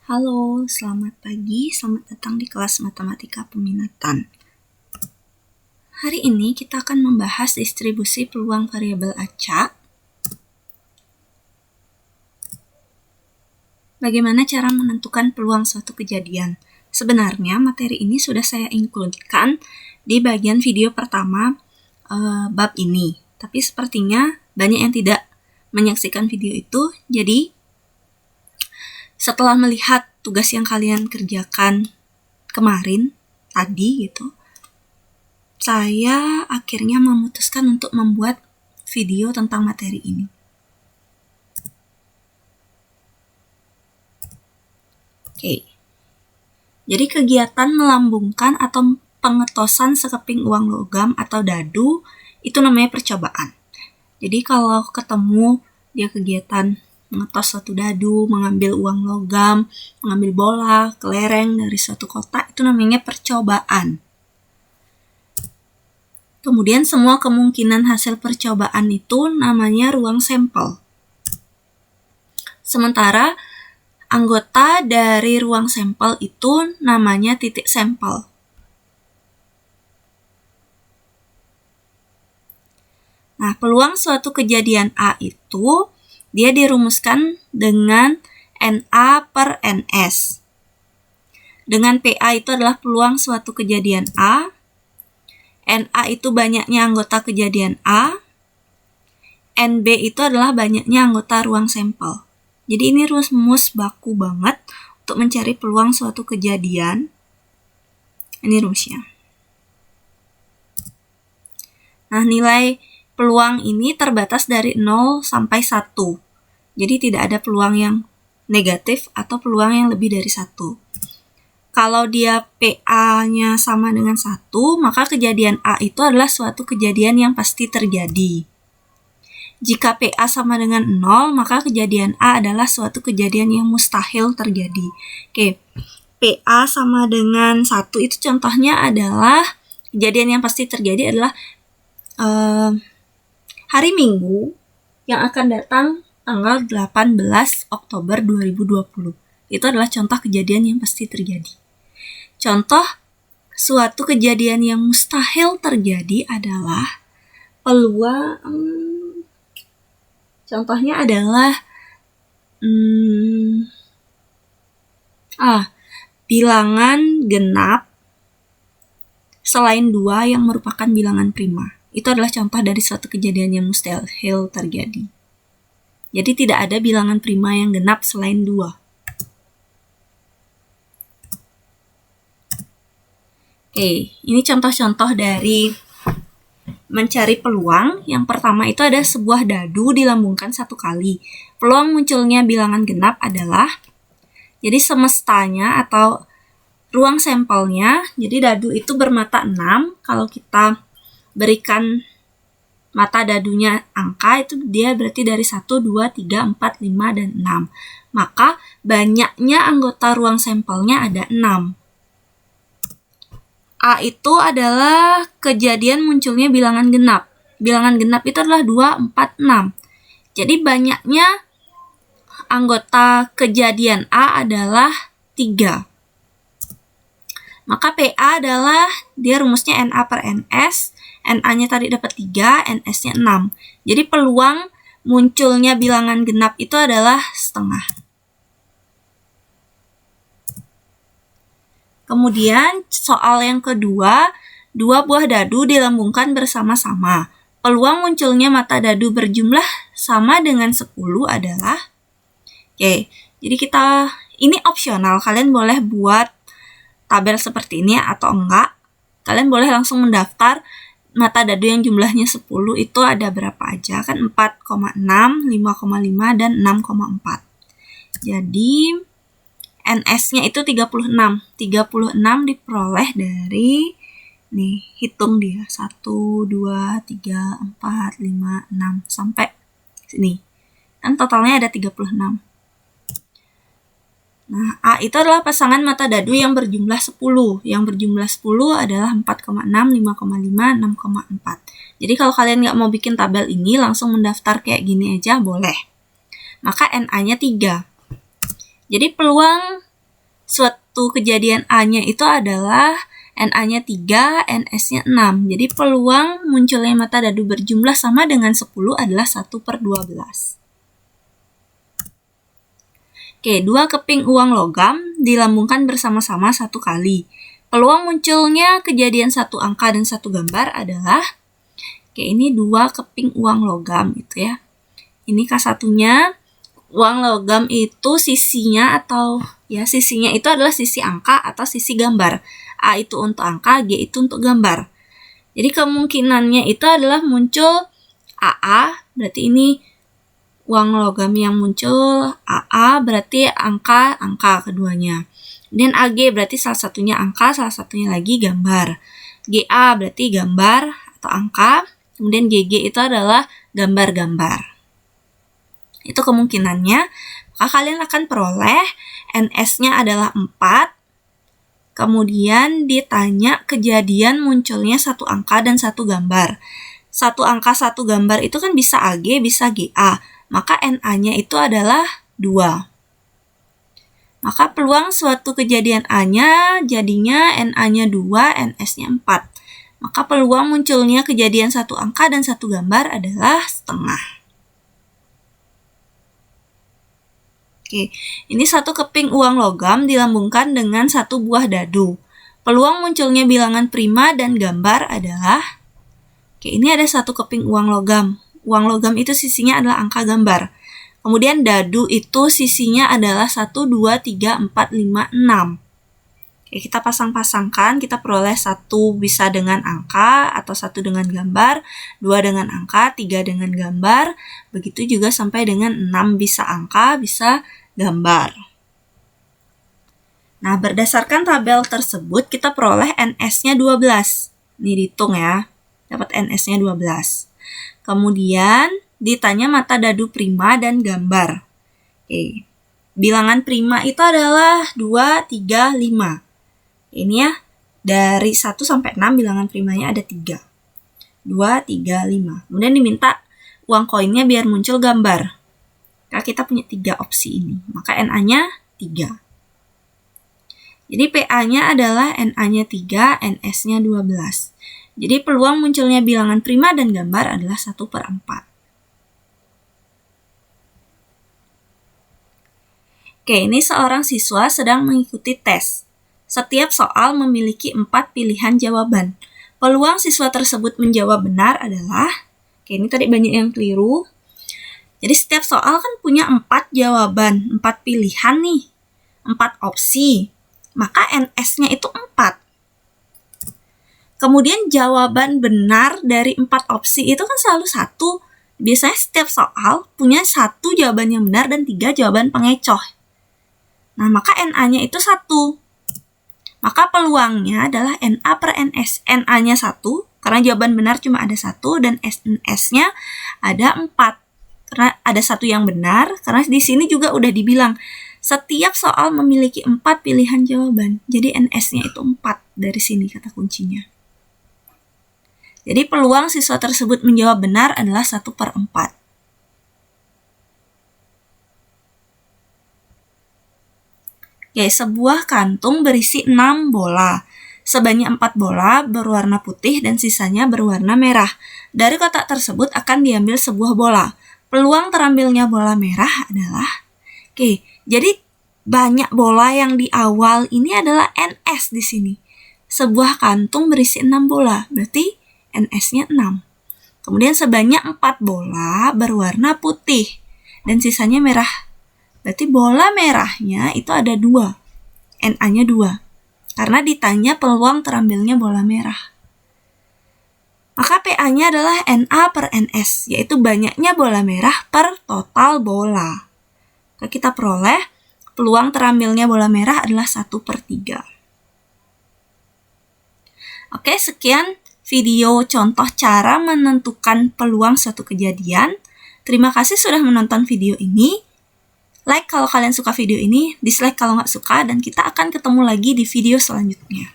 Halo, selamat pagi, selamat datang di kelas Matematika Peminatan. Hari ini kita akan membahas distribusi peluang variabel acak. Bagaimana cara menentukan peluang suatu kejadian? Sebenarnya materi ini sudah saya include-kan di bagian video pertama bab ini. Tapi sepertinya banyak yang tidak menyaksikan video itu, jadi setelah melihat tugas yang kalian kerjakan kemarin, tadi gitu, saya akhirnya memutuskan untuk membuat video tentang materi ini. Oke. Jadi kegiatan melambungkan atau pengetosan sekeping uang logam atau dadu itu namanya percobaan. Jadi kalau ketemu dia kegiatan mengetos suatu dadu, mengambil uang logam, mengambil bola, kelereng dari suatu kotak, itu namanya percobaan. Kemudian semua kemungkinan hasil percobaan itu namanya ruang sampel. Sementara anggota dari ruang sampel itu namanya titik sampel. Nah, peluang suatu kejadian A itu dia dirumuskan dengan NA per NS. Dengan PA itu adalah peluang suatu kejadian A, NA itu banyaknya anggota kejadian A, NB itu adalah banyaknya anggota ruang sampel. Jadi ini rumus baku banget untuk mencari peluang suatu kejadian. Ini rumusnya. Nah, nilai peluang ini terbatas dari 0 sampai 1. Jadi tidak ada peluang yang negatif atau peluang yang lebih dari 1. Kalau dia PA-nya sama dengan 1, maka kejadian A itu adalah suatu kejadian yang pasti terjadi. Jika PA sama dengan 0, maka kejadian A adalah suatu kejadian yang mustahil terjadi. Oke, PA sama dengan 1 itu contohnya adalah kejadian yang pasti terjadi adalah hari Minggu yang akan datang tanggal 18 Oktober 2020. Itu adalah contoh kejadian yang pasti terjadi. Contoh suatu kejadian yang mustahil terjadi adalah peluang, contohnya adalah bilangan genap selain 2 yang merupakan bilangan prima. Itu adalah contoh dari suatu kejadian yang mustahil terjadi. Jadi tidak ada bilangan prima yang genap selain 2. Oke, ini contoh-contoh dari mencari peluang. Yang pertama itu ada sebuah dadu dilambungkan 1 kali. Peluang munculnya bilangan genap adalah, jadi semestanya atau ruang sampelnya, jadi dadu itu bermata 6. Kalau kita berikan mata dadunya angka, itu dia berarti dari 1, 2, 3, 4, 5, dan 6. Maka banyaknya anggota ruang sampelnya ada 6. A itu adalah kejadian munculnya bilangan genap. Bilangan genap itu adalah 2, 4, 6. Jadi banyaknya anggota kejadian A adalah 3. Maka PA adalah, dia rumusnya NA per NS. NA-nya tadi dapat 3, NS-nya 6. Jadi peluang munculnya bilangan genap itu adalah setengah. Kemudian soal yang kedua, 2 buah dadu dilambungkan bersama-sama. Peluang munculnya mata dadu berjumlah sama dengan 10 adalah, oke, jadi ini opsional, kalian boleh buat tabel seperti ini atau enggak. Kalian boleh langsung mendaftar mata dadu yang jumlahnya 10 itu ada berapa aja, kan 4,6, 5,5, dan 6,4. Jadi NS-nya itu 36. 36 diperoleh dari, nih, hitung dia, 1, 2, 3, 4, 5, 6, sampai sini. Kan totalnya ada 36. Nah, A itu adalah pasangan mata dadu yang berjumlah 10. Yang berjumlah 10 adalah 4,6, 5,5, 6,4. Jadi kalau kalian nggak mau bikin tabel ini, langsung mendaftar kayak gini aja boleh. Maka NA-nya 3. Jadi peluang suatu kejadian A-nya itu adalah NA-nya 3, NS-nya 6. Jadi peluang munculnya mata dadu berjumlah sama dengan 10 adalah 1/12. Oke, 2 keping uang logam dilambungkan bersama-sama 1 kali. Peluang munculnya kejadian 1 angka dan 1 gambar adalah, oke, ini 2 keping uang logam gitu ya. Ini K1-nya, uang logam itu sisinya sisinya itu adalah sisi angka atau sisi gambar. A itu untuk angka, G itu untuk gambar. Jadi kemungkinannya itu adalah muncul AA, berarti ini uang logam yang muncul, AA berarti angka keduanya. Kemudian AG berarti salah satunya angka, salah satunya lagi gambar. GA berarti gambar atau angka, kemudian GG itu adalah gambar-gambar. Itu kemungkinannya, maka kalian akan peroleh NS-nya adalah 4, kemudian ditanya kejadian munculnya 1 angka dan 1 gambar. 1 angka, 1 gambar itu kan bisa AG, bisa GA. Maka NA-nya itu adalah 2. Maka peluang suatu kejadian A-nya jadinya NA-nya 2, NS-nya 4. Maka peluang munculnya kejadian 1 angka dan 1 gambar adalah setengah. Oke, ini 1 keping uang logam dilambungkan dengan 1 buah dadu. Peluang munculnya bilangan prima dan gambar adalah, oke, ini ada 1 keping uang logam. Uang logam itu sisinya adalah angka gambar. Kemudian dadu itu sisinya adalah 1, 2, 3, 4, 5, 6. Oke, kita pasang-pasangkan, kita peroleh 1 bisa dengan angka atau 1 dengan gambar, 2 dengan angka, 3 dengan gambar, begitu juga sampai dengan 6 bisa angka, bisa gambar. Nah, berdasarkan tabel tersebut, kita peroleh NS-nya 12. Ini dihitung ya, dapat NS-nya 12. Kemudian ditanya mata dadu prima dan gambar. Oke. Bilangan prima itu adalah 2, 3, 5. Ini ya, dari 1 sampai 6 bilangan primanya ada 3. 2, 3, 5. Kemudian diminta uang koinnya biar muncul gambar. Karena kita punya 3 opsi ini, maka NA-nya 3. Jadi PA-nya adalah NA-nya 3, NS-nya 12. Jadi peluang munculnya bilangan prima dan gambar adalah 1/4. Oke, ini seorang siswa sedang mengikuti tes. Setiap soal memiliki 4 pilihan jawaban. Peluang siswa tersebut menjawab benar adalah, oke, ini tadi banyak yang keliru. Jadi setiap soal kan punya 4 jawaban, 4 pilihan nih, 4 opsi. Maka NS-nya itu 4. Kemudian jawaban benar dari 4 opsi itu kan selalu 1. Biasanya setiap soal punya 1 jawaban yang benar dan 3 jawaban pengecoh. Nah, maka NA-nya itu 1. Maka peluangnya adalah NA per NS. NA-nya 1, karena jawaban benar cuma ada 1, dan NS-nya ada 4. Karena ada 1 yang benar, karena di sini juga udah dibilang, setiap soal memiliki 4 pilihan jawaban. Jadi NS-nya itu 4 dari sini kata kuncinya. Jadi peluang siswa tersebut menjawab benar adalah 1/4. Oke, sebuah kantung berisi 6 bola. Sebanyak 4 bola berwarna putih dan sisanya berwarna merah. Dari kotak tersebut akan diambil sebuah bola. Peluang terambilnya bola merah adalah, oke, jadi banyak bola yang di awal ini adalah NS di sini. Sebuah kantung berisi 6 bola, berarti NS-nya 6. Kemudian sebanyak 4 bola berwarna putih dan sisanya merah. Berarti bola merahnya itu ada 2. NA-nya 2. Karena ditanya peluang terambilnya bola merah. Maka PA-nya adalah NA per NS, yaitu banyaknya bola merah per total bola. Maka kita peroleh peluang terambilnya bola merah adalah 1/3. Oke, sekian video contoh cara menentukan peluang suatu kejadian. Terima kasih sudah menonton video ini. Like kalau kalian suka video ini, dislike kalau nggak suka, dan kita akan ketemu lagi di video selanjutnya.